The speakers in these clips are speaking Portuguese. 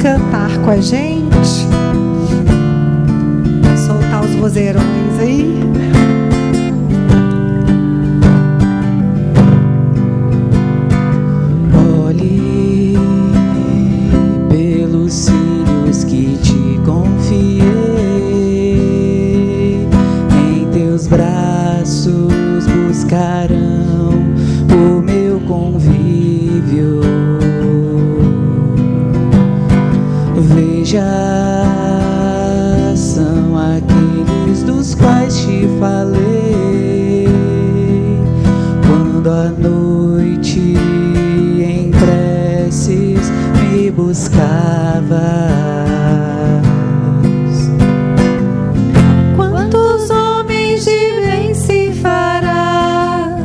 cantar com a gente? Soltar os vozeirões aí. Olhe pelos cílios que te confiei, em teus braços buscarão o meu convívio. Veja, são aqueles dos quais te falei, quando à noite em preces me buscavas. Quantos homens de bem se fará?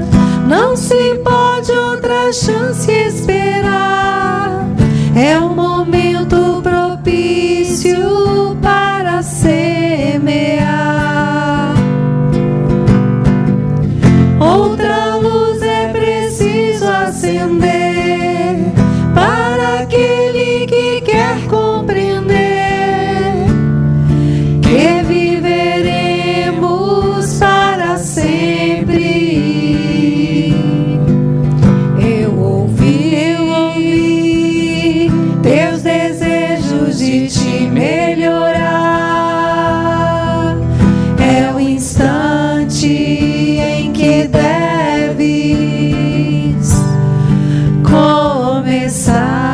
Não se pode outra chance esperar. É um momento propício para semear. Outra luz é preciso acender para aquele que quer compreender que viveremos para sempre. Eu ouvi teus desejos de te melhorar. É o instante em que deves começar.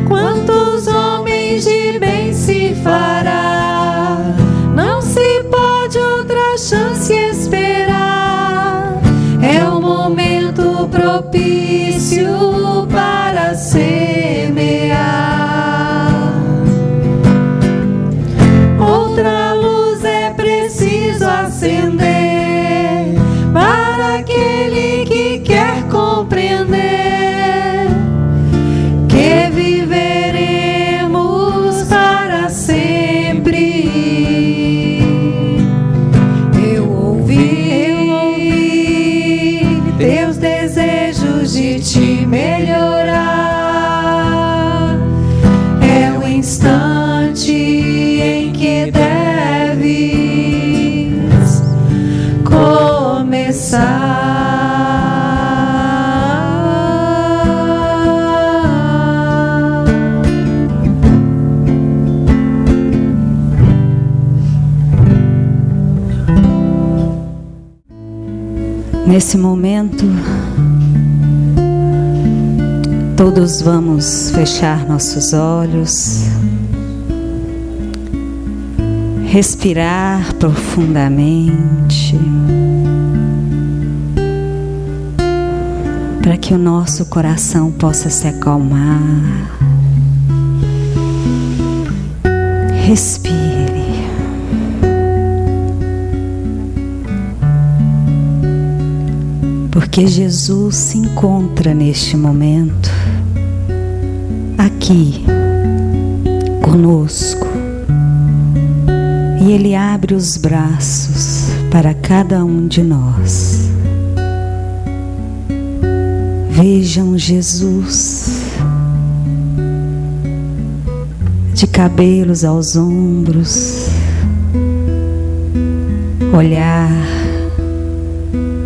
Quantos homens de bem se fará? Não se pode outra chance esperar. É um momento propício para semear. Outra luz é preciso acender para aquele que quer compreender que viveremos para sempre. Eu ouvi teus desejos de te melhorar. É o instante em que deves começar. Nesse momento, todos vamos fechar nossos olhos, respirar profundamente, para que o nosso coração possa se acalmar. Respire. Porque Jesus se encontra neste momento, aqui, conosco, e Ele abre os braços para cada um de nós. Vejam Jesus, de cabelos aos ombros, olhar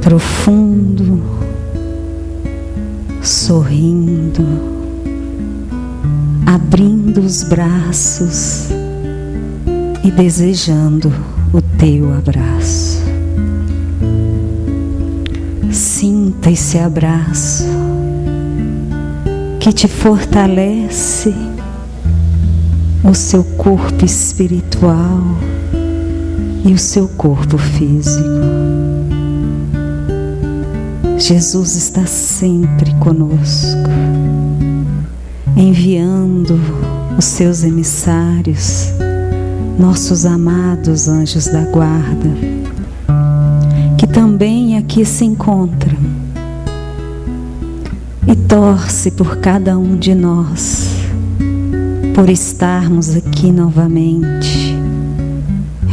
profundo, sorrindo, abrindo os braços e desejando o teu abraço. Sinta esse abraço que te fortalece o seu corpo espiritual e o seu corpo físico. Jesus está sempre conosco, enviando os seus emissários, nossos amados anjos da guarda, que também aqui se encontram e torce por cada um de nós, por estarmos aqui novamente,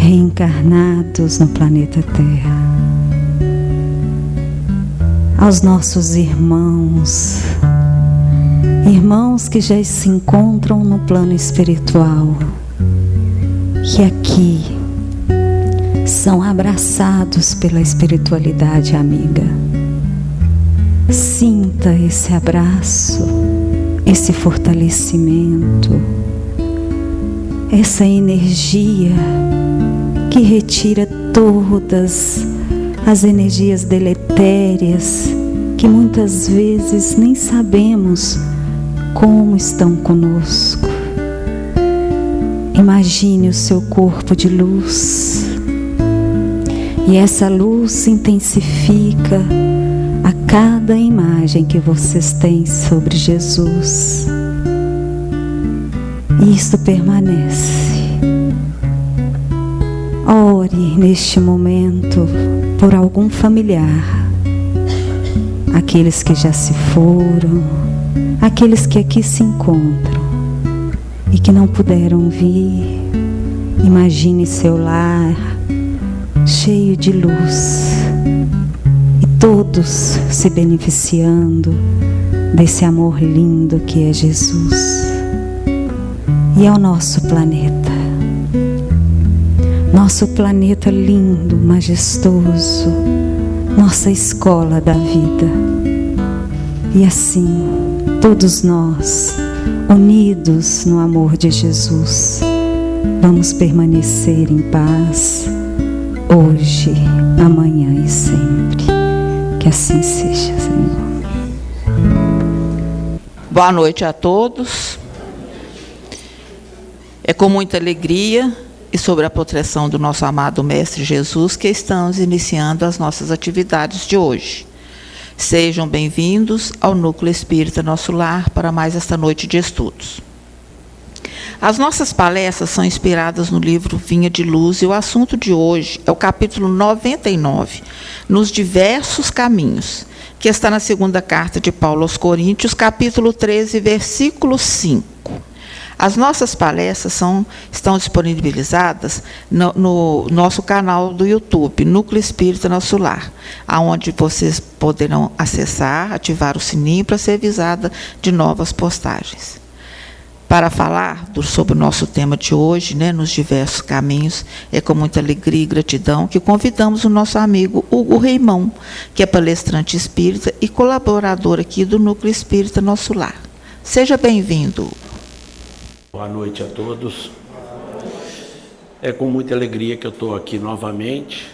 reencarnados no planeta Terra. Aos nossos irmãos que já se encontram no plano espiritual, que aqui são abraçados pela espiritualidade amiga. Sinta esse abraço, esse fortalecimento, essa energia que retira todas as energias deletérias que muitas vezes nem sabemos como estão conosco. Imagine o seu corpo de luz, e essa luz se intensifica a cada imagem que vocês têm sobre Jesus. E isto permanece. Ore neste momento por algum familiar, aqueles que já se foram, aqueles que aqui se encontram e que não puderam vir. Imagine seu lar cheio de luz e todos se beneficiando desse amor lindo que é Jesus. E é o nosso planeta lindo, majestoso, nossa escola da vida. E assim, todos nós, unidos no amor de Jesus, vamos permanecer em paz, hoje, amanhã e sempre. Que assim seja, Senhor. Boa noite a todos. É com muita alegria e sobre a proteção do nosso amado Mestre Jesus que estamos iniciando as nossas atividades de hoje. Sejam bem-vindos ao Núcleo Espírita Nosso Lar para mais esta noite de estudos. As nossas palestras são inspiradas no livro Vinha de Luz e o assunto de hoje é o capítulo 99, Nos Diversos Caminhos, que está na segunda carta de Paulo aos Coríntios, capítulo 13, versículo 5. As nossas palestras estão disponibilizadas no nosso canal do YouTube, Núcleo Espírita Nosso Lar, onde vocês poderão acessar, ativar o sininho para ser avisada de novas postagens. Para falar sobre o nosso tema de hoje, nos diversos caminhos, é com muita alegria e gratidão que convidamos o nosso amigo Hugo Reimão, que é palestrante espírita e colaborador aqui do Núcleo Espírita Nosso Lar. Seja bem-vindo. Boa noite a todos. É com muita alegria que eu estou aqui novamente.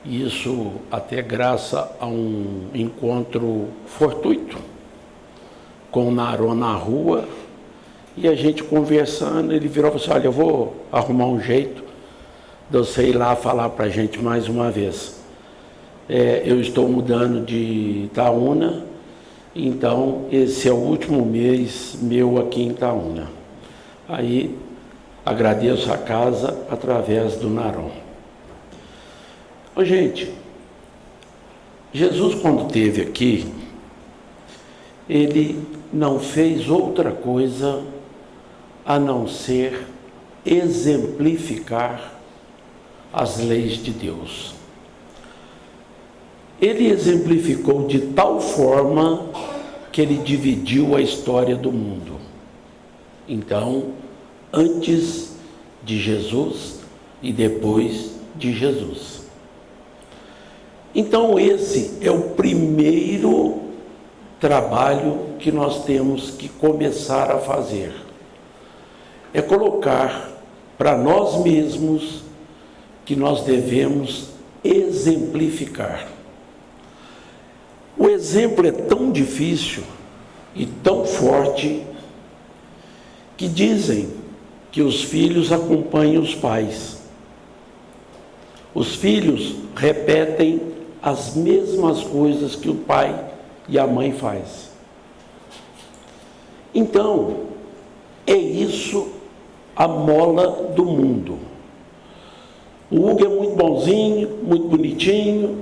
Isso até graças a um encontro fortuito com o Naron na rua. E a gente conversando, ele virou e falou assim: olha, eu vou arrumar um jeito de você ir lá falar para a gente mais uma vez. Eu estou mudando de Itaúna, então esse é o último mês meu aqui em Itaúna. Aí agradeço a casa através do Naron. Gente, Jesus quando esteve aqui, ele não fez outra coisa a não ser exemplificar as leis de Deus. Ele exemplificou de tal forma que ele dividiu a história do mundo. Então, antes de Jesus e depois de Jesus. Então, esse é o primeiro trabalho que nós temos que começar a fazer. É colocar para nós mesmos que nós devemos exemplificar. O exemplo é tão difícil e tão forte que dizem que os filhos acompanham os pais. Os filhos repetem as mesmas coisas que o pai e a mãe faz. Então, é isso a mola do mundo. O Hugo é muito bonzinho, muito bonitinho,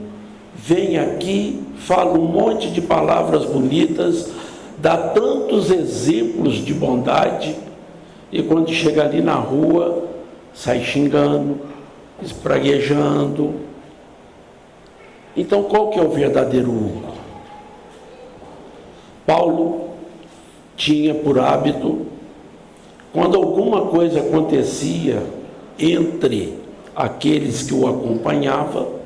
vem aqui, fala um monte de palavras bonitas, dá tantos exemplos de bondade, e quando chega ali na rua, sai xingando, espraguejando. Então, qual que é o verdadeiro Hugo? Paulo tinha por hábito, quando alguma coisa acontecia entre aqueles que o acompanhavam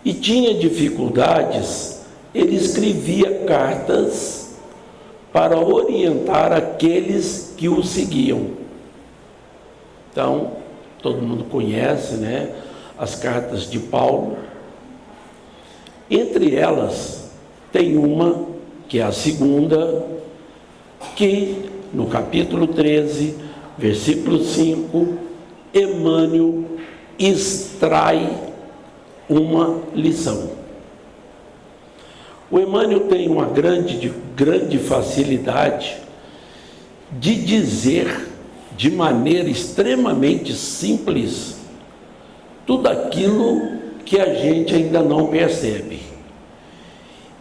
e tinha dificuldades, ele escrevia cartas para orientar aqueles que o seguiam. Então, todo mundo conhece, né, as cartas de Paulo. Entre elas, tem uma, que é a segunda, que no capítulo 13, versículo 5, Emmanuel extrai uma lição. O Emmanuel tem uma grande facilidade de dizer de maneira extremamente simples tudo aquilo que a gente ainda não percebe.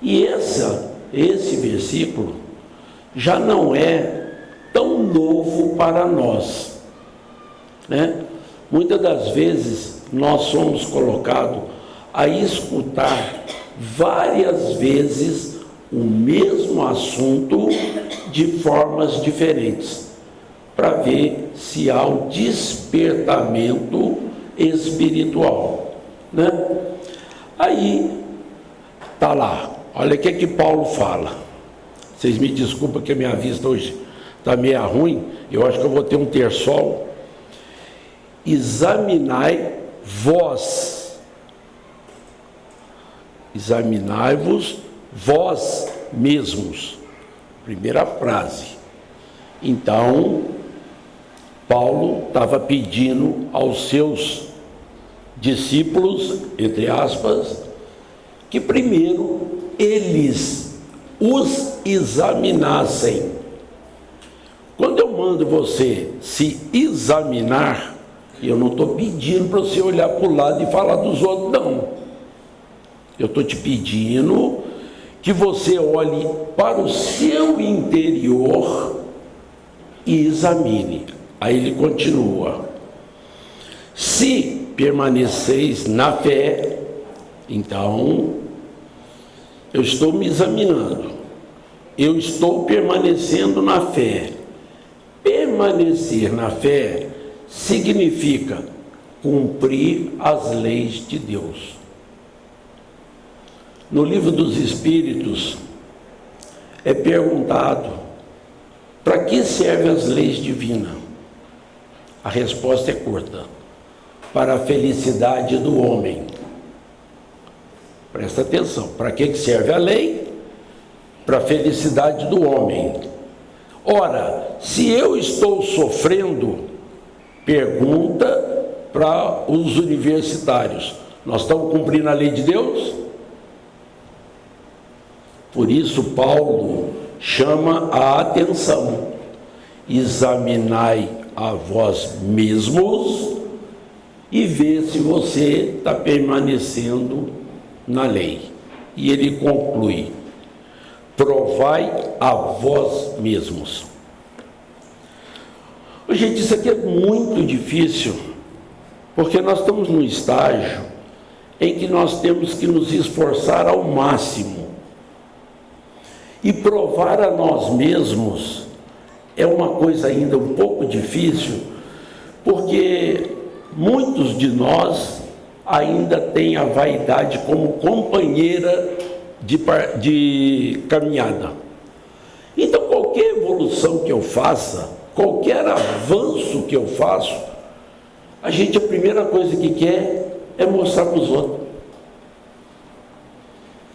E esse versículo já não é tão novo para nós, né? Muitas das vezes nós somos colocados a escutar várias vezes o mesmo assunto de formas diferentes, para ver se há um despertamento espiritual, né? Aí tá lá, olha o que Paulo fala. Vocês me desculpem que a minha vista hoje está meio ruim, eu acho que eu vou ter um terçol. Examinai-vos vós mesmos. Primeira frase. Então, Paulo estava pedindo aos seus discípulos, entre aspas, que primeiro eles os examinassem. Quando eu mando você se examinar, eu não estou pedindo para você olhar para o lado e falar dos outros, não. Eu estou te pedindo que você olhe para o seu interior e examine. Aí ele continua: se permaneceis na fé, então eu estou me examinando, eu estou permanecendo na fé. Permanecer na fé significa cumprir as leis de Deus. No Livro dos Espíritos é perguntado: para que servem as leis divinas? A resposta é curta: para a felicidade do homem. Presta atenção, para que serve a lei? Para a felicidade do homem. Ora, se eu estou sofrendo, pergunta para os universitários: nós estamos cumprindo a lei de Deus? Por isso Paulo chama a atenção: examinai a vós mesmos e vê se você está permanecendo na lei. E ele conclui: provai a vós mesmos. Gente, isso aqui é muito difícil, porque nós estamos num estágio em que nós temos que nos esforçar ao máximo. E provar a nós mesmos é uma coisa ainda um pouco difícil, porque muitos de nós ainda têm a vaidade como companheira de caminhada. Então, qualquer evolução que eu faça, qualquer avanço que eu faço, a primeira coisa que quer é mostrar para os outros.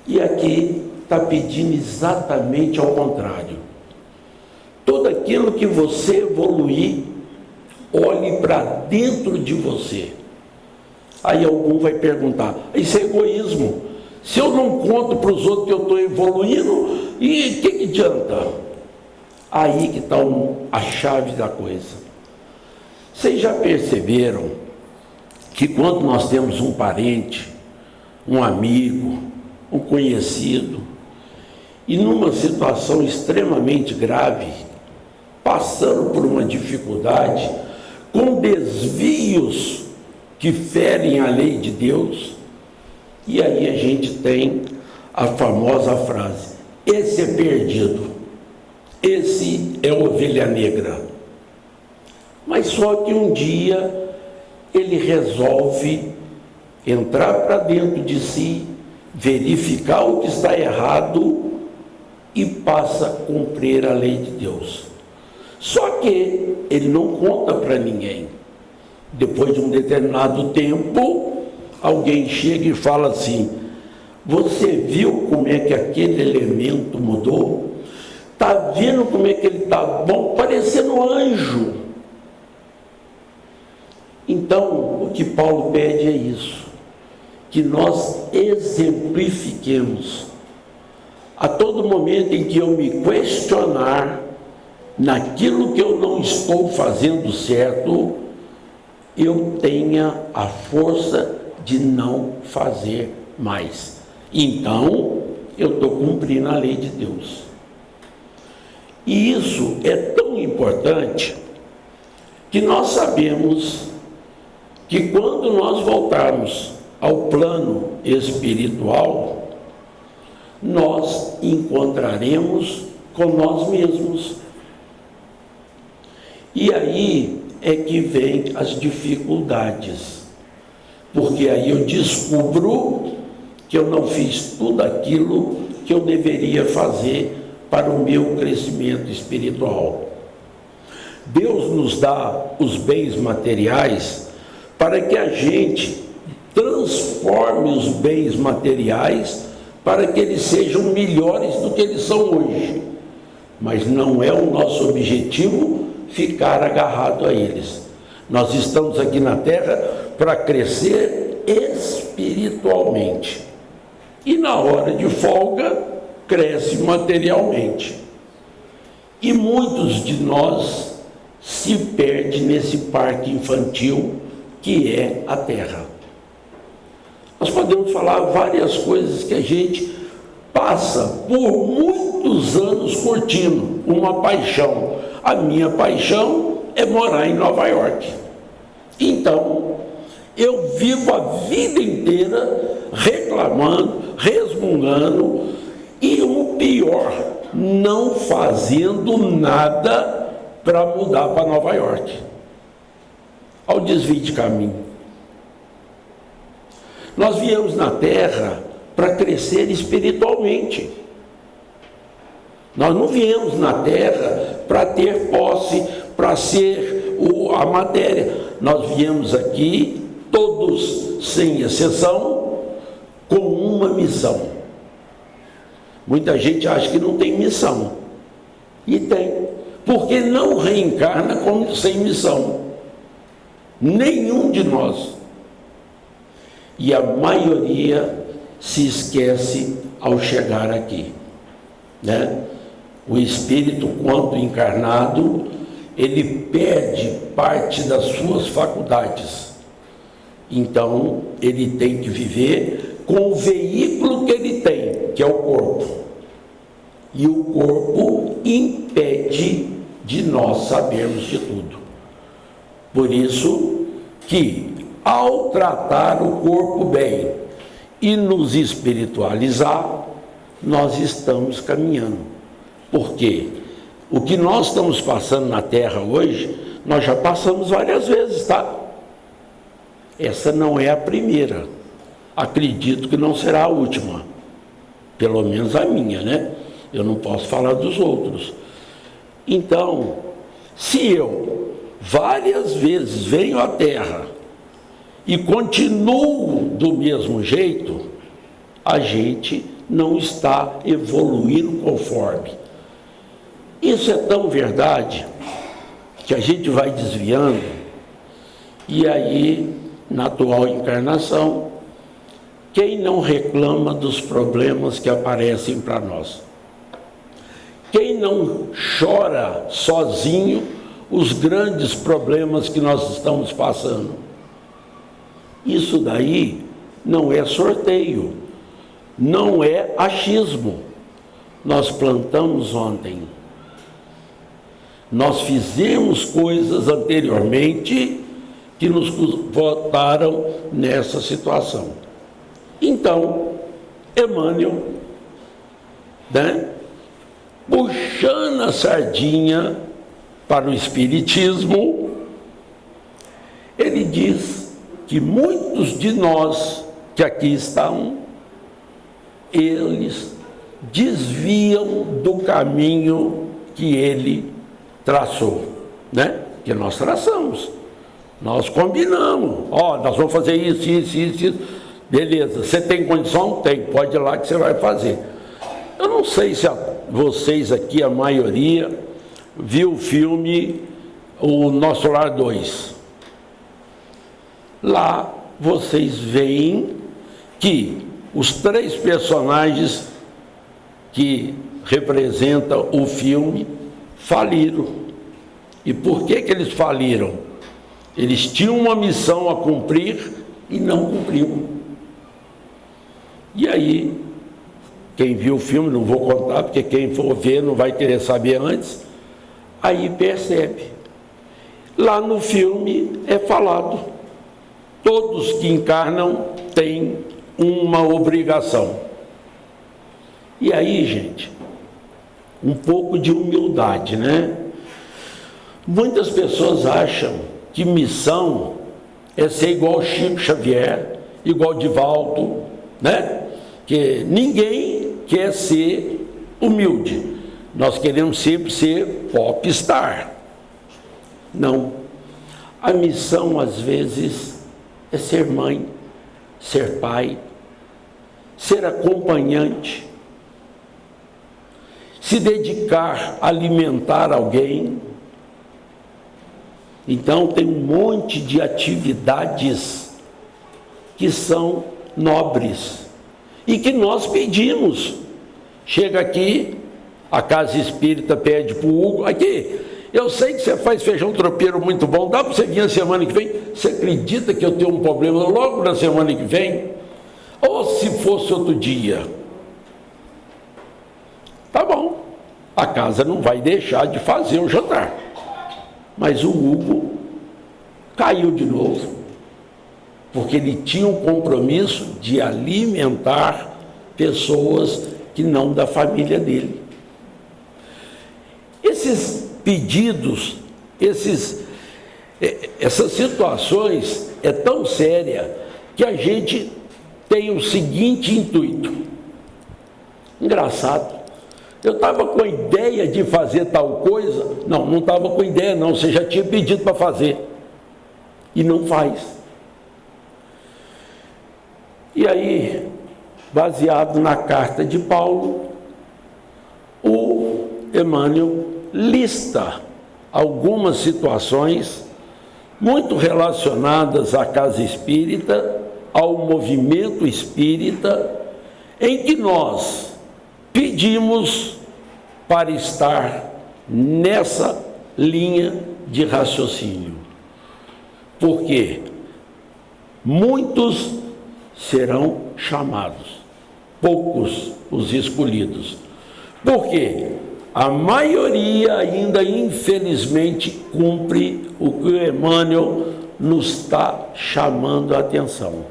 E aqui está pedindo exatamente ao contrário. Tudo aquilo que você evoluir, olhe para dentro de você. Aí algum vai perguntar: isso é egoísmo? Se eu não conto para os outros que eu estou evoluindo, e o que adianta? Aí que está a chave da coisa. Vocês já perceberam que quando nós temos um parente, um amigo, um conhecido, e numa situação extremamente grave, passando por uma dificuldade, com desvios que ferem a lei de Deus. E aí a gente tem a famosa frase: esse é perdido, esse é ovelha negra. Mas só que um dia ele resolve entrar para dentro de si, verificar o que está errado e passa a cumprir a lei de Deus. Só que ele não conta para ninguém. Depois de um determinado tempo, alguém chega e fala assim: você viu como é que aquele elemento mudou? Está vendo como é que ele está bom, parecendo um anjo? Então, o que Paulo pede é isso, que nós exemplifiquemos. A todo momento em que eu me questionar naquilo que eu não estou fazendo certo, eu tenha a força de não fazer mais. Então, eu estou cumprindo a lei de Deus. E isso é tão importante que nós sabemos que quando nós voltarmos ao plano espiritual, nós encontraremos com nós mesmos. E aí é que vem as dificuldades, porque aí eu descubro que eu não fiz tudo aquilo que eu deveria fazer para o meu crescimento espiritual. Deus nos dá os bens materiais para que a gente transforme os bens materiais para que eles sejam melhores do que eles são hoje. Mas não é o nosso objetivo ficar agarrado a eles. Nós estamos aqui na terra para crescer espiritualmente. E na hora de folga, cresce materialmente. E muitos de nós se perdem nesse parque infantil que é a terra. Nós podemos falar várias coisas que a gente passa por muitos anos curtindo, uma paixão. A minha paixão é morar em Nova York. Então, eu vivo a vida inteira reclamando, resmungando e o pior, não fazendo nada para mudar para Nova York. Ao desvio de caminho. Nós viemos na terra para crescer espiritualmente. Nós não viemos na terra para ter posse, para ser a matéria. Nós viemos aqui, todos, sem exceção, com uma missão. Muita gente acha que não tem missão. E tem. Porque não reencarna sem missão. Nenhum de nós. E a maioria se esquece ao chegar aqui, né? O espírito, quando encarnado, ele perde parte das suas faculdades. Então, ele tem que viver com o veículo que ele tem, que é o corpo. E o corpo impede de nós sabermos de tudo. Por isso que, ao tratar o corpo bem e nos espiritualizar, nós estamos caminhando. Porque o que nós estamos passando na Terra hoje, nós já passamos várias vezes, tá? Essa não é a primeira. Acredito que não será a última. Pelo menos a minha, né? Eu não posso falar dos outros. Então, se eu várias vezes venho à Terra e continuo do mesmo jeito, a gente não está evoluindo conforme. Isso é tão verdade que a gente vai desviando e aí, na atual encarnação, quem não reclama dos problemas que aparecem para nós? Quem não chora sozinho os grandes problemas que nós estamos passando? Isso daí não é sorteio, não é achismo. Nós plantamos ontem. Nós fizemos coisas anteriormente que nos botaram nessa situação. Então, Emmanuel, puxando a sardinha para o Espiritismo, ele diz que muitos de nós que aqui estão, eles desviam do caminho que ele traçou, que nós traçamos, nós combinamos, nós vamos fazer isso, beleza, você tem condição? Tem, pode ir lá que você vai fazer. Eu não sei se vocês aqui, a maioria, viu o filme O Nosso Lar 2. Lá vocês veem que os 3 personagens que representam o filme faliram. E por que eles faliram? Eles tinham uma missão a cumprir e não cumpriram. E aí, quem viu o filme, não vou contar, porque quem for ver não vai querer saber antes, aí percebe. Lá no filme é falado, todos que encarnam têm uma obrigação. E aí, gente, um pouco de humildade, Muitas pessoas acham que missão é ser igual Chico Xavier, igual Divaldo, Que ninguém quer ser humilde. Nós queremos sempre ser popstar. Não. A missão, às vezes, é ser mãe, ser pai, ser acompanhante, se dedicar a alimentar alguém. Então, tem um monte de atividades que são nobres e que nós pedimos. Chega aqui, a Casa Espírita pede para o Hugo, aqui, eu sei que você faz feijão tropeiro muito bom, dá para você vir a semana que vem? Você acredita que eu tenho um problema logo na semana que vem? Ou se fosse outro dia? Tá bom, a casa não vai deixar de fazer o jantar. Mas o Hugo caiu de novo, porque ele tinha um compromisso de alimentar pessoas que não da família dele. Esses pedidos, essas situações é tão séria que a gente tem o seguinte intuito. Engraçado, eu estava com a ideia de fazer tal coisa, não estava com ideia não, você já tinha pedido para fazer, e não faz. E aí, baseado na carta de Paulo, o Emmanuel lista algumas situações muito relacionadas à casa espírita, ao movimento espírita, em que nós pedimos para estar nessa linha de raciocínio. Porque muitos serão chamados, poucos os escolhidos. Porque a maioria ainda, infelizmente, cumpre o que o Emmanuel nos está chamando a atenção.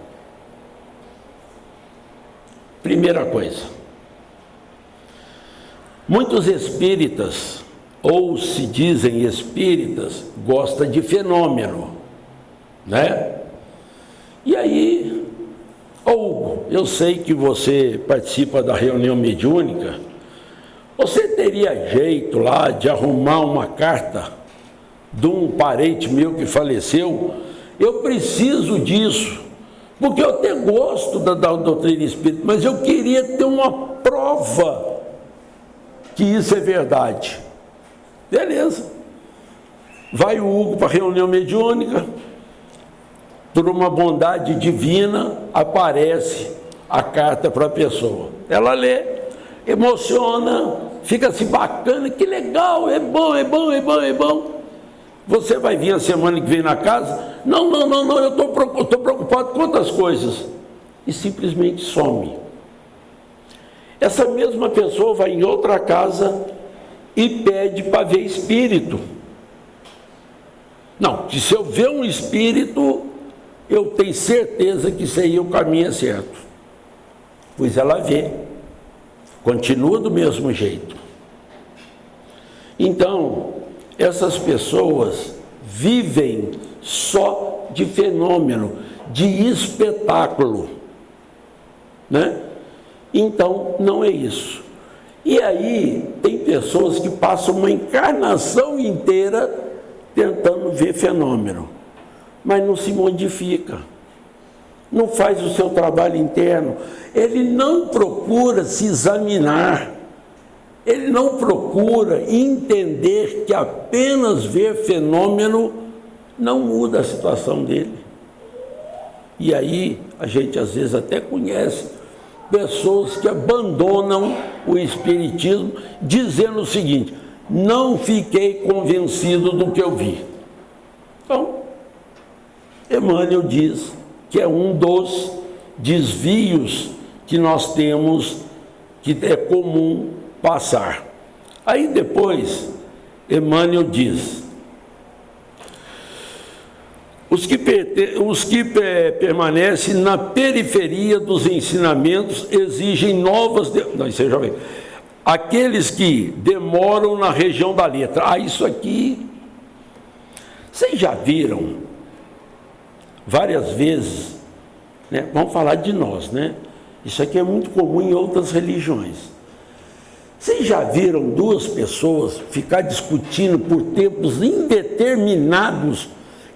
Primeira coisa, muitos espíritas, ou se dizem espíritas, gostam de fenômeno, E aí, Hugo, eu sei que você participa da reunião mediúnica, você teria jeito lá de arrumar uma carta de um parente meu que faleceu? Eu preciso disso, porque eu até gosto da doutrina espírita, mas eu queria ter uma prova que isso é verdade. Beleza. Vai o Hugo para a reunião mediúnica, por uma bondade divina, aparece a carta para a pessoa. Ela lê, emociona, fica assim bacana, que legal, é bom. Você vai vir a semana que vem na casa? Não, eu estou preocupado com outras coisas. E simplesmente some. Essa mesma pessoa vai em outra casa e pede para ver espírito. Não, que se eu ver um espírito, eu tenho certeza que isso aí o caminho é certo. Pois ela vê, continua do mesmo jeito. Então, essas pessoas vivem só de fenômeno, de espetáculo, né? Então, não é isso. E aí, tem pessoas que passam uma encarnação inteira tentando ver fenômeno, mas não se modifica, não faz o seu trabalho interno, ele não procura se examinar, ele não procura entender que apenas ver fenômeno não muda a situação dele. E aí, a gente às vezes até conhece pessoas que abandonam o espiritismo dizendo o seguinte: não fiquei convencido do que eu vi. Então, Emmanuel diz que é um dos desvios que nós temos, que é comum passar. Aí depois, Emmanuel diz: os que permanecem na periferia dos ensinamentos exigem novas... Não, isso aí já vem. Aqueles que demoram na região da letra. Isso aqui, vocês já viram várias vezes, né? Vamos falar de nós, né? Isso aqui é muito comum em outras religiões. Vocês já viram duas pessoas ficar discutindo por tempos indeterminados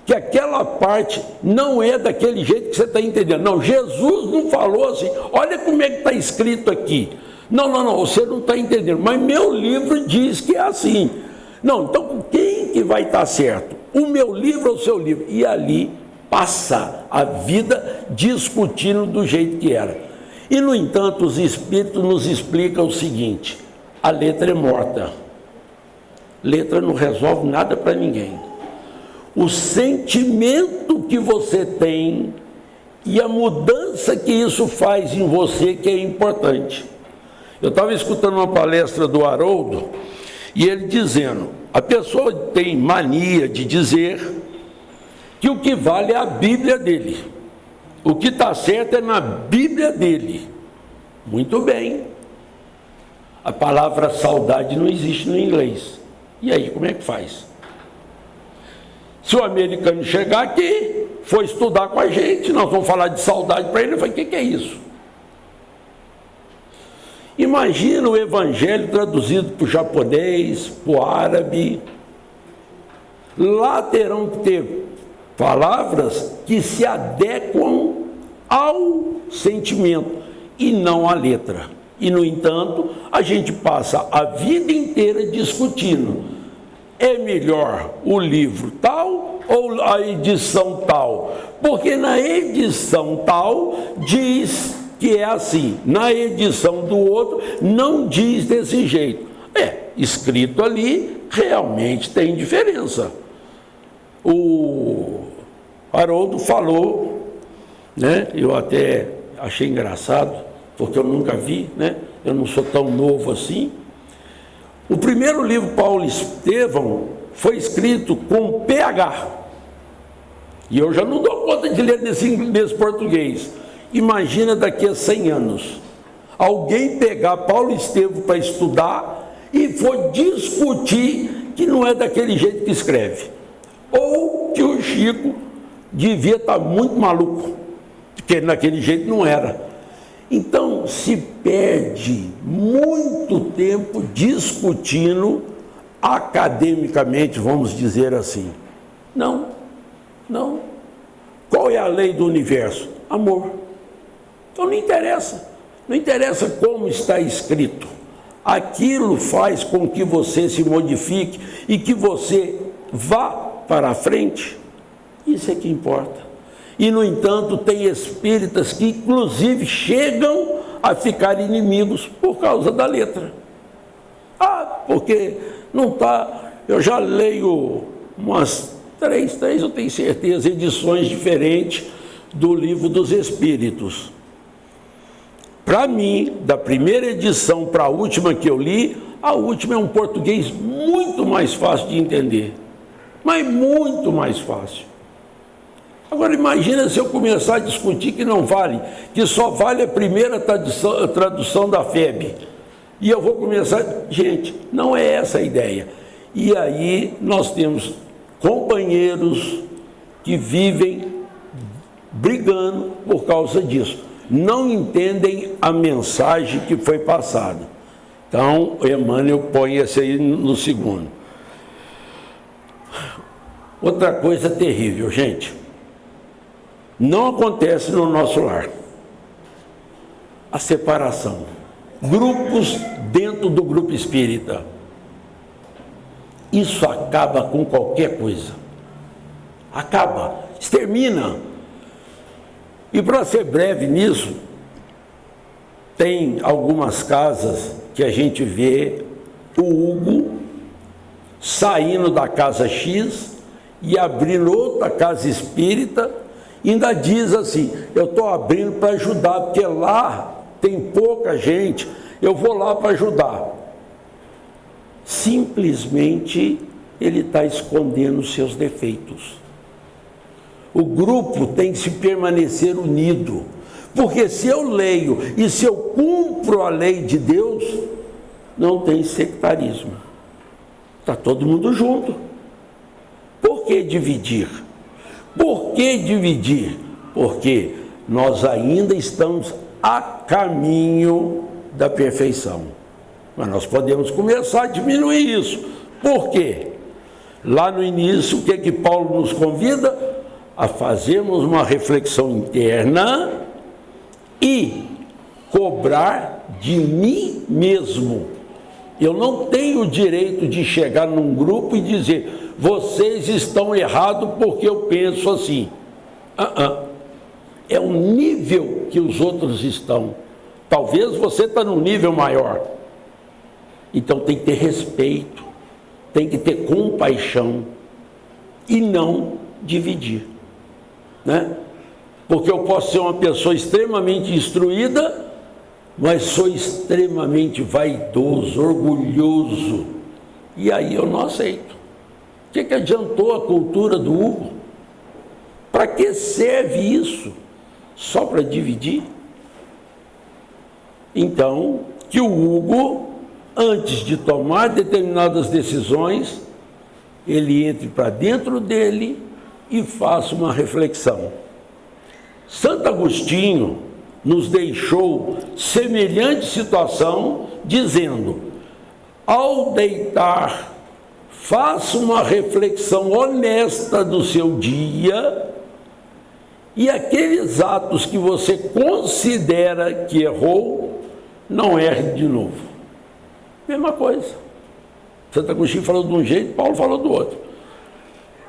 que aquela parte não é daquele jeito que você está entendendo? Não, Jesus não falou assim, olha como é que está escrito aqui. Não, você não está entendendo, mas meu livro diz que é assim. Não, então quem que vai estar certo? O meu livro ou o seu livro? E ali passa a vida discutindo do jeito que era. E, no entanto, os espíritos nos explicam o seguinte: a letra é morta. Letra não resolve nada para ninguém. O sentimento que você tem e a mudança que isso faz em você que é importante. Eu estava escutando uma palestra do Haroldo e ele dizendo: a pessoa tem mania de dizer que o que vale é a Bíblia dele. O que está certo é na Bíblia dele. Muito bem. A palavra saudade não existe no inglês. E aí, como é que faz? Se o americano chegar aqui, for estudar com a gente, nós vamos falar de saudade para ele, eu falei: o que é isso? Imagina o evangelho traduzido para o japonês, para o árabe. Lá terão que ter palavras que se adequam ao sentimento e não à letra. E, no entanto, a gente passa a vida inteira discutindo: é melhor o livro tal ou a edição tal? Porque na edição tal diz que é assim, na edição do outro não diz desse jeito. Escrito ali realmente tem diferença. O Haroldo falou, né? Eu até achei engraçado, porque eu nunca vi, né? Eu não sou tão novo assim. O primeiro livro Paulo Estevão foi escrito com PH. E eu já não dou conta de ler nesse português. Imagina daqui a 100 anos, alguém pegar Paulo Estevão para estudar e for discutir que não é daquele jeito que escreve. Ou que o Chico devia estar muito maluco, porque naquele jeito não era. Então, se perde muito tempo discutindo academicamente, vamos dizer assim. Não. Qual é a lei do universo? Amor. Então não interessa como está escrito. Aquilo faz com que você se modifique e que você vá para a frente. Isso é que importa. E, no entanto, tem espíritas que, inclusive, chegam a ficar inimigos por causa da letra. Porque não está... Eu já leio umas três, eu tenho certeza, edições diferentes do Livro dos Espíritos. Para mim, da primeira edição para a última que eu li, A última é um português muito mais fácil de entender, mas muito mais fácil. Agora imagina se eu começar a discutir que não vale, que só vale a primeira tradução da FEB. E eu vou começar... Gente, não é essa a ideia. E aí nós temos companheiros que vivem brigando por causa disso. Não entendem a mensagem que foi passada. Então, Emmanuel põe esse aí no segundo. Outra coisa terrível, gente. Não acontece no nosso lar. A separação. Grupos dentro do grupo espírita. Isso acaba com qualquer coisa. Acaba, extermina. E para ser breve nisso, tem algumas casas que a gente vê o Hugo saindo da casa X e abrindo outra casa espírita, e ainda diz assim, eu estou abrindo para ajudar, porque lá tem pouca gente, eu vou lá para ajudar. Simplesmente ele está escondendo os seus defeitos. O grupo tem que se permanecer unido, porque se eu leio e se eu cumpro a lei de Deus, não tem sectarismo. Está todo mundo junto. Por que dividir? Por que dividir? Porque nós ainda estamos a caminho da perfeição. Mas nós podemos começar a diminuir isso. Por quê? Lá no início, o que Paulo nos convida? A fazermos uma reflexão interna e cobrar de mim mesmo. Eu não tenho o direito de chegar num grupo e dizer, vocês estão errados porque eu penso assim. É o nível que os outros estão. Talvez você está num nível maior. Então tem que ter respeito, tem que ter compaixão e não dividir, né? Porque eu posso ser uma pessoa extremamente instruída, mas sou extremamente vaidoso, orgulhoso, e aí eu não aceito. O que adiantou a cultura do Hugo? Para que serve isso? Só para dividir? Então, que o Hugo, antes de tomar determinadas decisões, ele entre para dentro dele e faça uma reflexão. Santo Agostinho nos deixou semelhante situação, dizendo, ao deitar, faça uma reflexão honesta do seu dia e aqueles atos que você considera que errou, não erre de novo. Mesma coisa. Santo Agostinho falou de um jeito, Paulo falou do outro.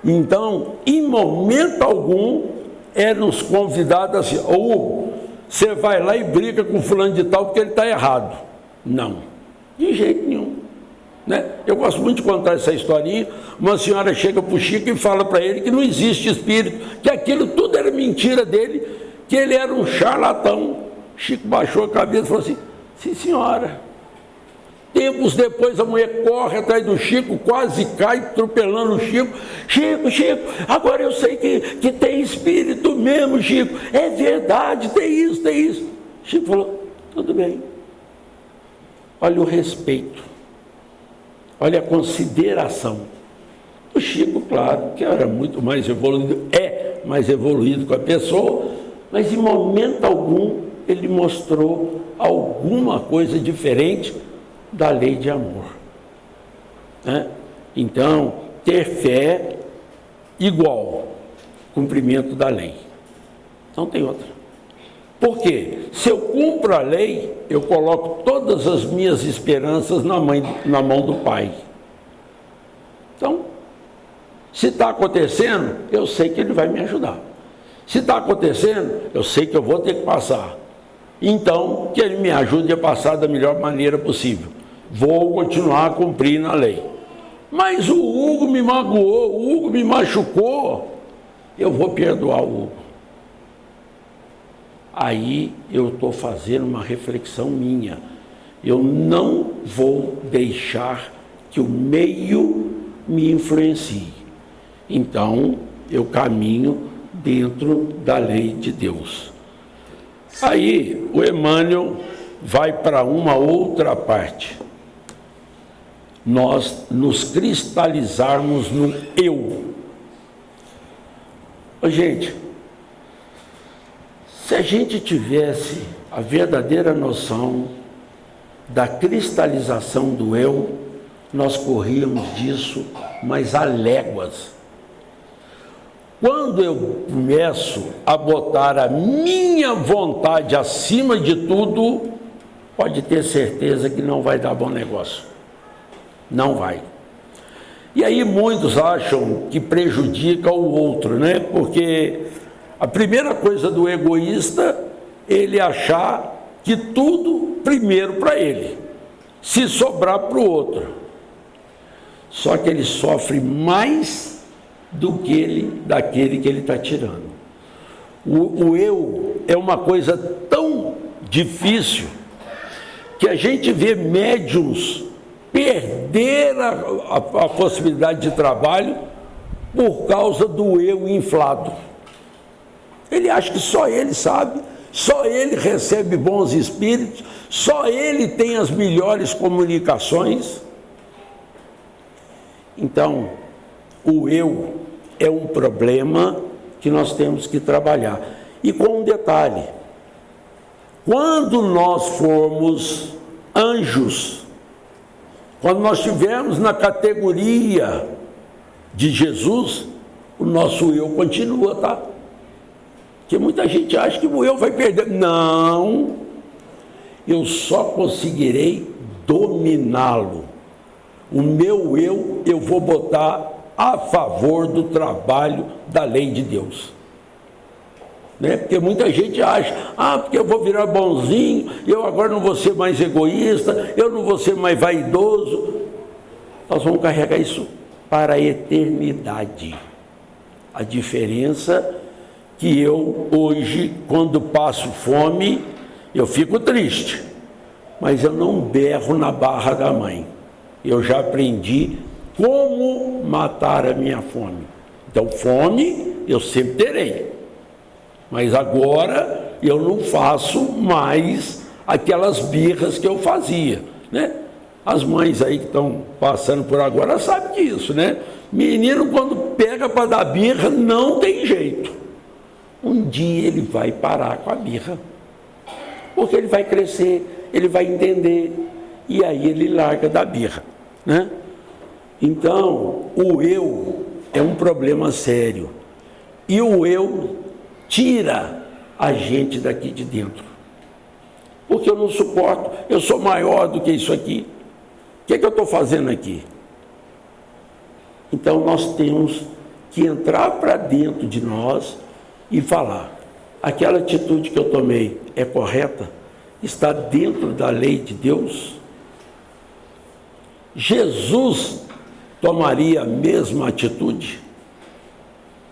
Então, em momento algum, é nos convidado assim, ou você vai lá e briga com fulano de tal porque ele está errado. Não, de jeito nenhum. Né? Eu gosto muito de contar essa historinha. Uma senhora chega para o Chico e fala para ele que não existe espírito, que aquilo tudo era mentira dele, que ele era um charlatão. Chico baixou a cabeça e falou assim, sim senhora. Tempos depois a mulher corre atrás do Chico, quase cai, atropelando o Chico. Chico, agora eu sei que tem espírito mesmo, Chico. É verdade, tem isso. Chico falou, tudo bem. Olha o respeito. Olha a consideração. O Chico, claro, que era muito mais evoluído, é mais evoluído com a pessoa, mas em momento algum ele mostrou alguma coisa diferente da lei de amor, né? Então, ter fé igual cumprimento da lei. Não tem outra. Por quê? Se eu cumpro a lei, eu coloco todas as minhas esperanças na mão do Pai. Então, se está acontecendo, eu sei que Ele vai me ajudar. Se está acontecendo, eu sei que eu vou ter que passar. Então, que Ele me ajude a passar da melhor maneira possível. Vou continuar cumprindo a lei. Mas o Hugo me magoou, o Hugo me machucou, eu vou perdoar o Hugo. Aí eu estou fazendo uma reflexão minha. Eu não vou deixar que o meio me influencie. Então, eu caminho dentro da lei de Deus. Aí, o Emmanuel vai para uma outra parte. Nós nos cristalizarmos no eu. Gente, se a gente tivesse a verdadeira noção da cristalização do eu, nós corríamos disso, mas há léguas. Quando eu começo a botar a minha vontade acima de tudo, pode ter certeza que não vai dar bom negócio. Não vai. E aí muitos acham que prejudica o outro, né? Porque a primeira coisa do egoísta, ele achar que tudo primeiro para ele, se sobrar para o outro. Só que ele sofre mais do que daquele que ele está tirando. O eu é uma coisa tão difícil que a gente vê médiuns perder a possibilidade de trabalho por causa do eu inflado. Ele acha que só ele sabe, só ele recebe bons espíritos, só ele tem as melhores comunicações. Então, o eu é um problema que nós temos que trabalhar. E com um detalhe: quando nós formos anjos, quando nós estivermos na categoria de Jesus, o nosso eu continua, tá? Porque muita gente acha que o eu vai perder. Não, eu só conseguirei dominá-lo. O meu eu vou botar a favor do trabalho da lei de Deus. Né? Porque muita gente acha, porque eu vou virar bonzinho, eu agora não vou ser mais egoísta, eu não vou ser mais vaidoso. Nós vamos carregar isso para a eternidade. A diferença que eu hoje, quando passo fome, eu fico triste, mas eu não berro na barra da mãe. Eu já aprendi como matar a minha fome. Então, fome eu sempre terei. Mas agora eu não faço mais aquelas birras que eu fazia, né? As mães aí que estão passando por agora sabem disso, né? Menino, quando pega para dar birra, não tem jeito. Um dia ele vai parar com a birra. Porque ele vai crescer, ele vai entender, e aí ele larga da birra, né? Então, o eu é um problema sério. E o eu tira a gente daqui de dentro. Porque eu não suporto, eu sou maior do que isso aqui. O que é que eu estou fazendo aqui? Então nós temos que entrar para dentro de nós e falar: aquela atitude que eu tomei é correta? Está dentro da lei de Deus? Jesus tomaria a mesma atitude?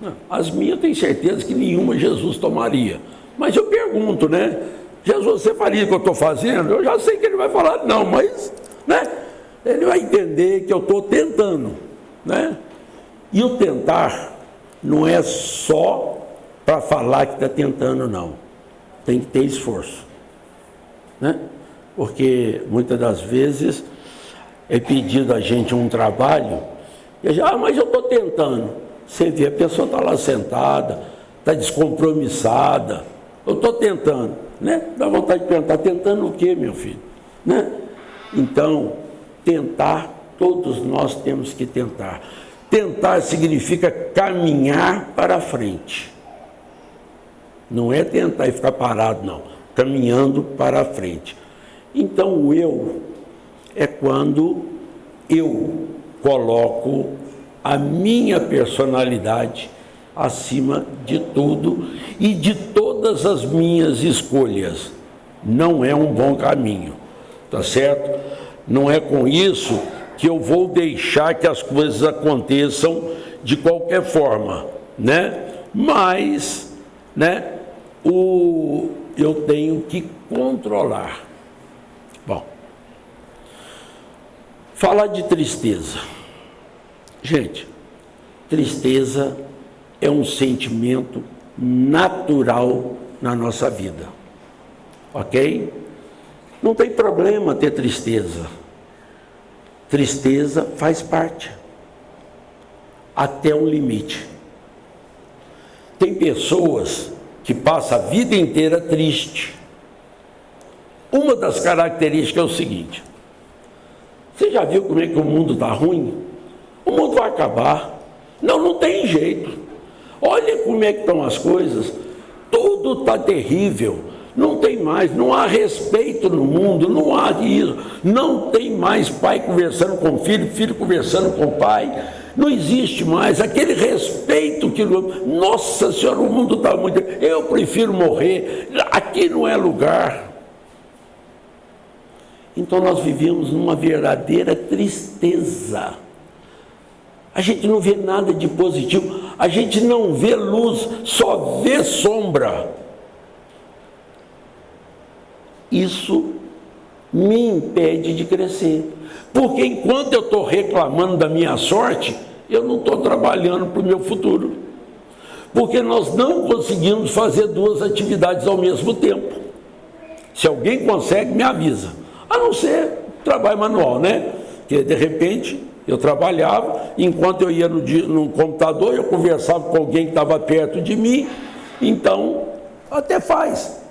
Não, as minhas eu tenho certeza que nenhuma Jesus tomaria. Mas eu pergunto, né? Jesus, você faria o que eu estou fazendo? Eu já sei que ele vai falar não, mas, né? Ele vai entender que eu estou tentando, né? E o tentar não é só para falar que está tentando, não. Tem que ter esforço, né? Porque muitas das vezes é pedido a gente um trabalho e a gente, mas eu estou tentando. Você vê, a pessoa está lá sentada, está descompromissada. Eu estou tentando, né? Dá vontade de perguntar: tentando o quê, meu filho? Né? Então, tentar, todos nós temos que tentar. Tentar significa caminhar para frente. Não é tentar e ficar parado, não. Caminhando para frente. Então, o eu é quando eu coloco a minha personalidade acima de tudo e de todas as minhas escolhas. Não é um bom caminho, tá certo? Não é com isso que eu vou deixar que as coisas aconteçam de qualquer forma, né? Mas, né, eu tenho que controlar. Bom, Falar de tristeza. Gente, tristeza é um sentimento natural na nossa vida. Ok? Não tem problema ter tristeza. Tristeza faz parte. Até um limite. Tem pessoas que passam a vida inteira triste. Uma das características é o seguinte: você já viu como é que o mundo está ruim? O mundo vai acabar. Não tem jeito. Olha como é que estão as coisas. Tudo está terrível. Não tem mais, não há respeito no mundo, não há isso. Não tem mais pai conversando com filho, filho conversando com pai. Não existe mais aquele respeito que... Nossa Senhora, o mundo está muito... Eu prefiro morrer. Aqui não é lugar. Então nós vivemos numa verdadeira tristeza. A gente não vê nada de positivo. A gente não vê luz, só vê sombra. Isso me impede de crescer. Porque enquanto eu estou reclamando da minha sorte, eu não estou trabalhando para o meu futuro. Porque nós não conseguimos fazer duas atividades ao mesmo tempo. Se alguém consegue, me avisa. A não ser trabalho manual, né? Porque de repente eu trabalhava, enquanto eu ia no computador, eu conversava com alguém que estava perto de mim. Então, até faz.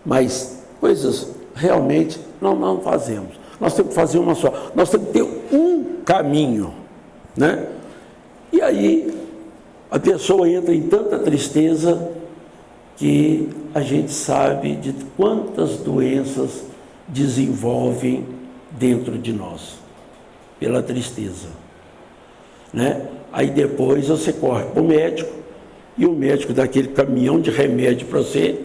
Mas coisas realmente nós não fazemos. Nós temos que fazer uma só. Nós temos que ter um caminho, né? E aí a pessoa entra em tanta tristeza que a gente sabe de quantas doenças desenvolvem dentro de nós pela tristeza, né? Aí depois você corre para o médico e o médico dá aquele caminhão de remédio para você,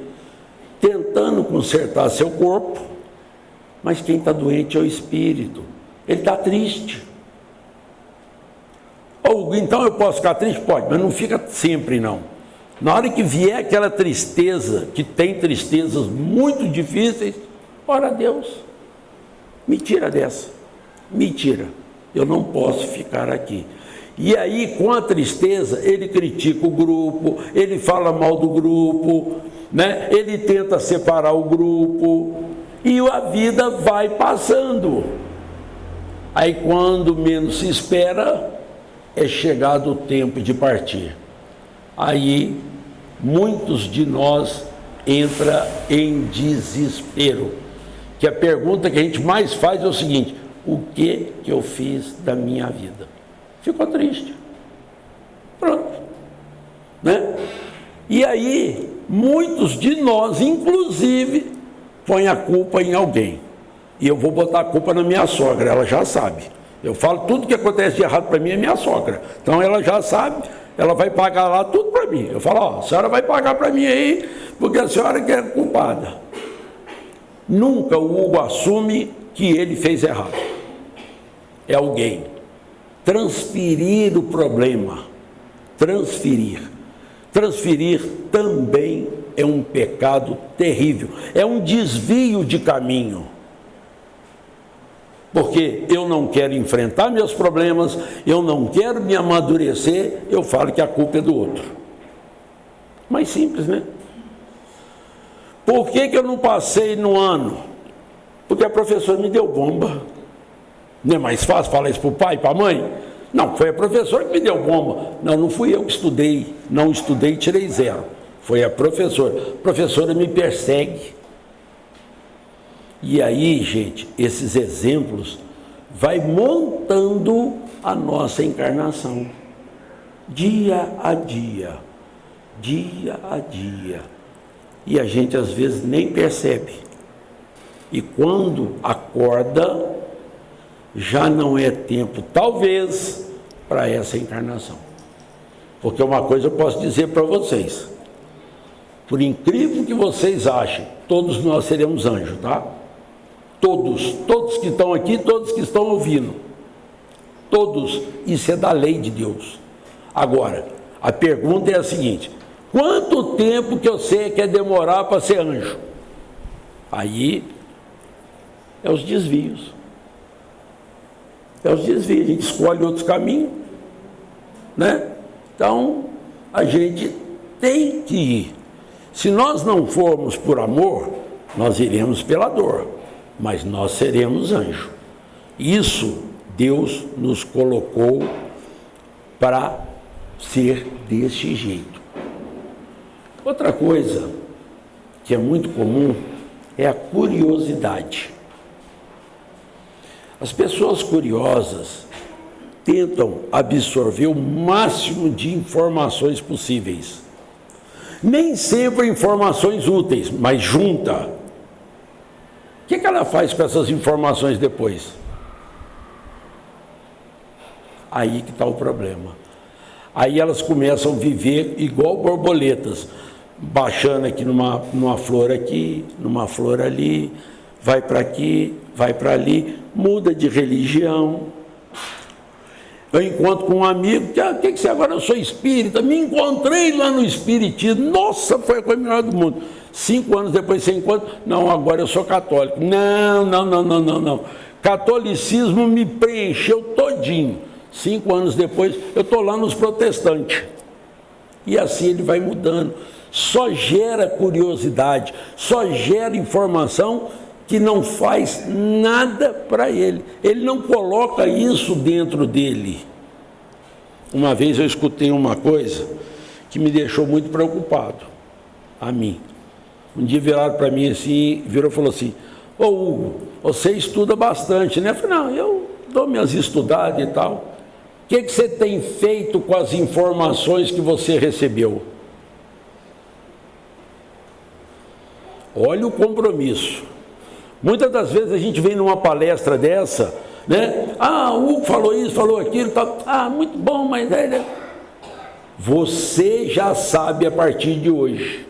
tentando consertar seu corpo, mas quem está doente é o espírito. Ele está triste. Ou então eu posso ficar triste? Pode, mas não fica sempre não. Na hora que vier aquela tristeza, que tem tristezas muito difíceis, ora a Deus, me tira dessa, me tira, eu não posso ficar aqui. E aí com a tristeza ele critica o grupo, ele fala mal do grupo, né? Ele tenta separar o grupo e a vida vai passando. Aí quando menos se espera, é chegado o tempo de partir. Aí muitos de nós entram em desespero. Que a pergunta que a gente mais faz é o seguinte: o que eu fiz da minha vida? Ficou triste. Pronto. Né? E aí, muitos de nós, inclusive, põem a culpa em alguém. E eu vou botar a culpa na minha sogra, ela já sabe. Eu falo tudo que acontece de errado para mim é minha sogra. Então ela já sabe, ela vai pagar lá tudo para mim. Eu falo, ó, a senhora vai pagar para mim aí, porque a senhora que é culpada. Nunca o Hugo assume que ele fez errado. É alguém. Transferir o problema. Transferir. Transferir também é um pecado terrível. É um desvio de caminho. Porque eu não quero enfrentar meus problemas, eu não quero me amadurecer, eu falo que a culpa é do outro. Mais simples, né? Por que eu não passei no ano? Porque a professora me deu bomba. Não é mais fácil falar isso para o pai, para a mãe? Não, foi a professora que me deu bomba. Não fui eu que estudei. Não estudei e tirei 0. Foi a professora. A professora me persegue. E aí, gente, esses exemplos vai montando a nossa encarnação. Dia a dia. Dia a dia. E a gente às vezes nem percebe. E quando acorda, já não é tempo, talvez, para essa encarnação. Porque uma coisa eu posso dizer para vocês. Por incrível que vocês achem, todos nós seremos anjos, tá? Todos que estão aqui, todos que estão ouvindo. Todos, isso é da lei de Deus. Agora, a pergunta é a seguinte: quanto tempo que eu sei que é demorar para ser anjo? Aí é os desvios. É os desvios, a gente escolhe outros caminhos, né? Então, a gente tem que ir. Se nós não formos por amor, nós iremos pela dor, mas nós seremos anjo. Isso Deus nos colocou para ser deste jeito. Outra coisa que é muito comum é a curiosidade. As pessoas curiosas tentam absorver o máximo de informações possíveis. Nem sempre informações úteis, mas junta. O que ela faz com essas informações depois? Aí que está o problema. Aí elas começam a viver igual borboletas, baixando aqui numa flor aqui, numa flor ali, vai para aqui, vai para ali, muda de religião. Eu encontro com um amigo, o que você agora? Eu sou espírita, me encontrei lá no espiritismo, nossa, foi a coisa melhor do mundo. 5 anos depois você encontra, não, agora eu sou católico. Não. Catolicismo me preencheu todinho. 5 anos depois, eu estou lá nos protestantes. E assim ele vai mudando. Só gera curiosidade, só gera informação que não faz nada para ele. Ele não coloca isso dentro dele. Uma vez eu escutei uma coisa que me deixou muito preocupado, a mim. Um dia viraram para mim assim, virou e falou assim, ô Hugo, você estuda bastante, né? Eu falei, não, eu dou minhas estudadas e tal. O que você tem feito com as informações que você recebeu? Olha o compromisso. Muitas das vezes a gente vem numa palestra dessa, né? Ah, o Hugo falou isso, falou aquilo, tal. Ah, muito bom, mas... Você já sabe a partir de hoje.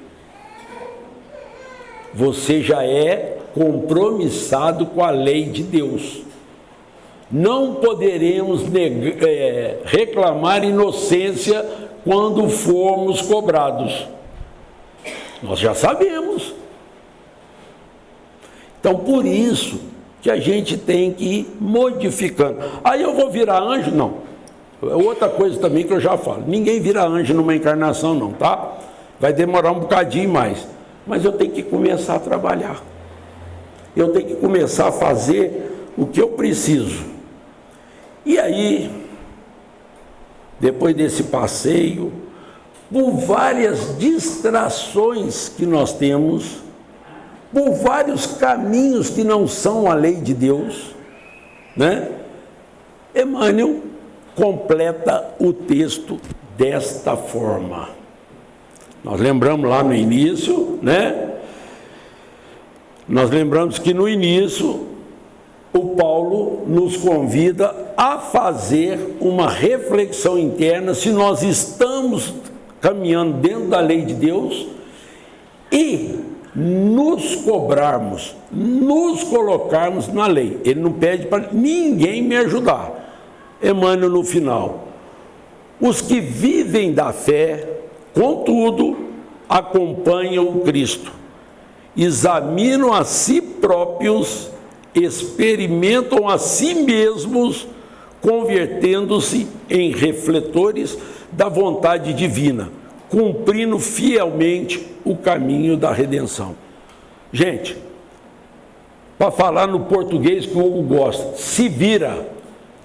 Você já é compromissado com a lei de Deus. Não poderemos reclamar inocência quando formos cobrados. Nós já sabemos. Então, por isso que a gente tem que ir modificando. Aí eu vou virar anjo? Não. Outra coisa também que eu já falo. Ninguém vira anjo numa encarnação, não, tá? Vai demorar um bocadinho mais. Mas eu tenho que começar a trabalhar. Eu tenho que começar a fazer o que eu preciso. E aí, depois desse passeio, por várias distrações que nós temos, por vários caminhos que não são a lei de Deus, né? Emmanuel completa o texto desta forma. Nós lembramos lá no início, né? Nós lembramos que no início o Paulo nos convida a fazer uma reflexão interna se nós estamos caminhando dentro da lei de Deus e nos cobrarmos, nos colocarmos na lei. Ele não pede para ninguém me ajudar. Emmanuel no final. Os que vivem da fé, contudo, acompanham o Cristo, examinam a si próprios, experimentam a si mesmos, convertendo-se em refletores da vontade divina, cumprindo fielmente o caminho da redenção. Gente, para falar no português que o Hugo gosta, se vira,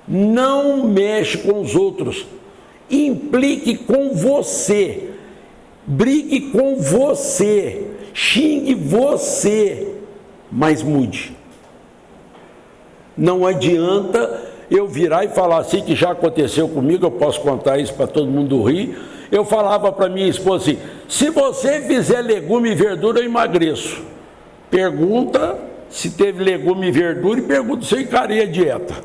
não mexe com os outros, implique com você, brigue com você, xingue você, mas mude. Não adianta eu virar e falar assim, que já aconteceu comigo, eu posso contar isso para todo mundo rir. Eu falava para minha esposa assim, se você fizer legume e verdura, eu emagreço. Pergunta se teve legume e verdura e pergunta se eu encarei a dieta.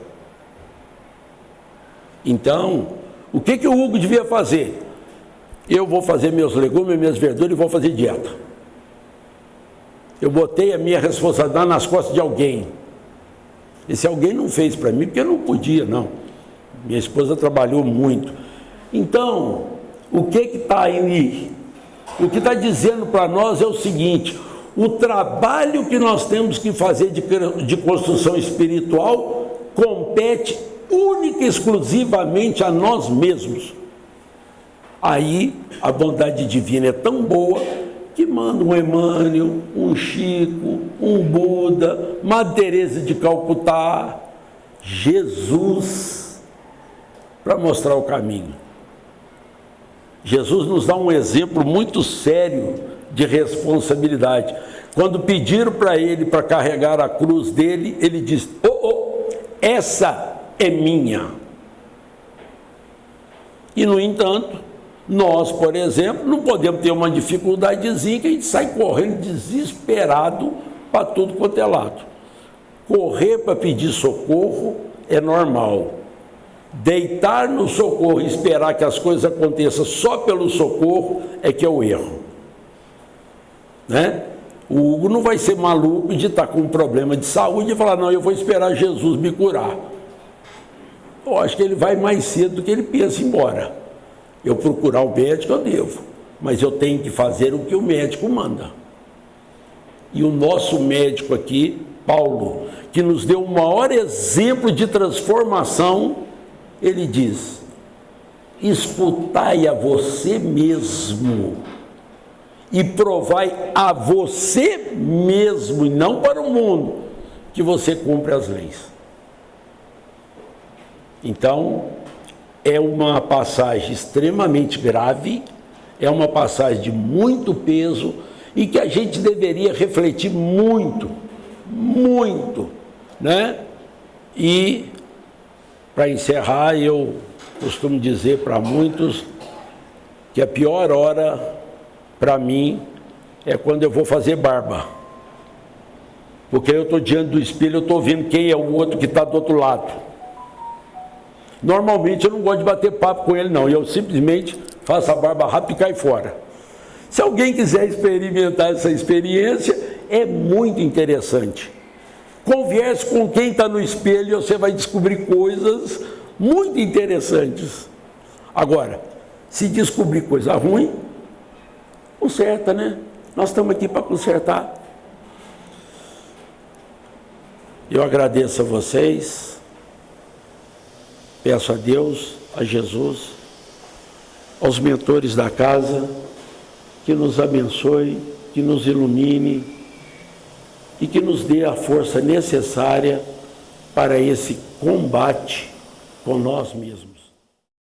Então, o que o Hugo devia fazer? Eu vou fazer meus legumes, minhas verduras e vou fazer dieta. Eu botei a minha responsabilidade nas costas de alguém. Esse alguém não fez para mim, porque eu não podia, não. Minha esposa trabalhou muito. Então, o que está aí? O que está dizendo para nós é o seguinte, o trabalho que nós temos que fazer de construção espiritual compete única e exclusivamente a nós mesmos. Aí a bondade divina é tão boa que manda um Emmanuel, um Chico, um Buda, Madre Teresa de Calcutá, Jesus, para mostrar o caminho. Jesus nos dá um exemplo muito sério de responsabilidade. Quando pediram para ele para carregar a cruz dele, ele disse: essa é minha. E no entanto, nós, por exemplo, não podemos ter uma dificuldadezinha que a gente sai correndo desesperado para tudo quanto é lado. Correr para pedir socorro é normal. Deitar no socorro e esperar que as coisas aconteçam só pelo socorro é que é o erro. Né? O Hugo não vai ser maluco de estar com um problema de saúde e falar: não, eu vou esperar Jesus me curar. Eu acho que ele vai mais cedo do que ele pensa ir embora. Eu procurar o médico eu devo, mas eu tenho que fazer o que o médico manda. E o nosso médico aqui, Paulo, que nos deu o maior exemplo de transformação, ele diz: escutai a você mesmo e provai a você mesmo, e não para o mundo, que você cumpre as leis. Então, é uma passagem extremamente grave, é uma passagem de muito peso e que a gente deveria refletir muito, né? E, para encerrar, eu costumo dizer para muitos que a pior hora para mim é quando eu vou fazer barba. Porque eu estou diante do espelho, eu estou vendo quem é o outro que está do outro lado. Normalmente eu não gosto de bater papo com ele não, eu simplesmente faço a barba rápida e caio fora. Se alguém quiser experimentar essa experiência, é muito interessante. Converse com quem está no espelho e você vai descobrir coisas muito interessantes. Agora, se descobrir coisa ruim, conserta, né? Nós estamos aqui para consertar. Eu agradeço a vocês. Peço a Deus, a Jesus, aos mentores da casa, que nos abençoe, que nos ilumine e que nos dê a força necessária para esse combate com nós mesmos.